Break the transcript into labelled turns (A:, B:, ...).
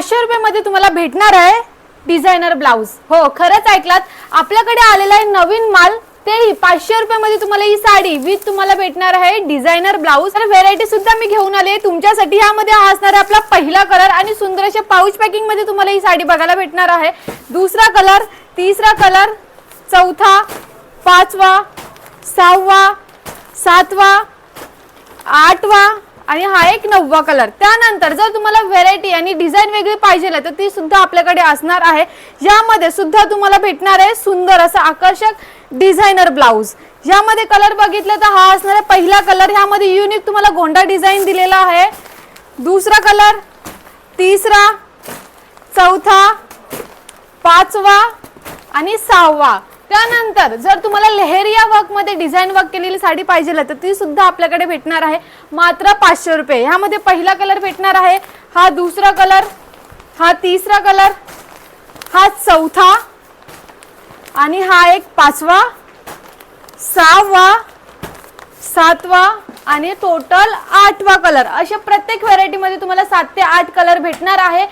A: 500 मध्ये तुम्हाला भेटणार आहे डिझायनर ब्लाउज। हो खरंच ऐकलात, आपल्याकडे आलेला आहे नवीन माल, तेही 500 मध्ये तुम्हाला ही साडी विथ तुम्हाला भेटणार आहे डिझायनर ब्लाउज। आणि व्हेरायटी सुद्धा मी घेऊन आले तुमच्यासाठी। यामध्ये हा असणार आहे आपला पहिला कलर आणि सुंदर अशा पाऊच पॅकिंग मध्ये तुम्हाला ही साडी बघायला भेटणार आहे। दुसरा कलर, तिसरा कलर, चौथा, पाचवा, सहावा, सातवा, आठवा आणि हा एक 9वा कलर। त्यानंतर जर तुम्हाला व्हेरायटी आणि डिझाइन वेगळी पाहिजे तर ती सुद्धा आपल्याकडे असणार आहे। यामध्ये सुद्धा तुम्हाला भेटणार आहे सुंदर असा आकर्षक डिझायनर ब्लाउज। यामध्ये कलर बघितलं तर हा असणार आहे पहिला कलर, यामध्ये युनिक तुम्हाला गोंडा डिझाइन दिलेला आहे। दुसरा कलर, तिसरा, चौथा, पाचवा आणि सहावा। त्यानंतर जर तुम्हाला लेहरिया वर्क मध्ये डिझाइन वर्क केलेली साडी पाहिजे तर ती सुद्धा आपल्याकडे भेटणार आहे मात्र 500 रुपये। यामध्ये पहिला कलर भेटणार आहे, हा दुसरा कलर, हा तिसरा कलर, हा चौथा आणि हा एक पाचवा, सहावा, सातवा आणि टोटल 8वा कलर। अशा प्रत्येक व्हेरायटी मध्ये तुम्हाला 7 ते 8 कलर भेटणार आहे।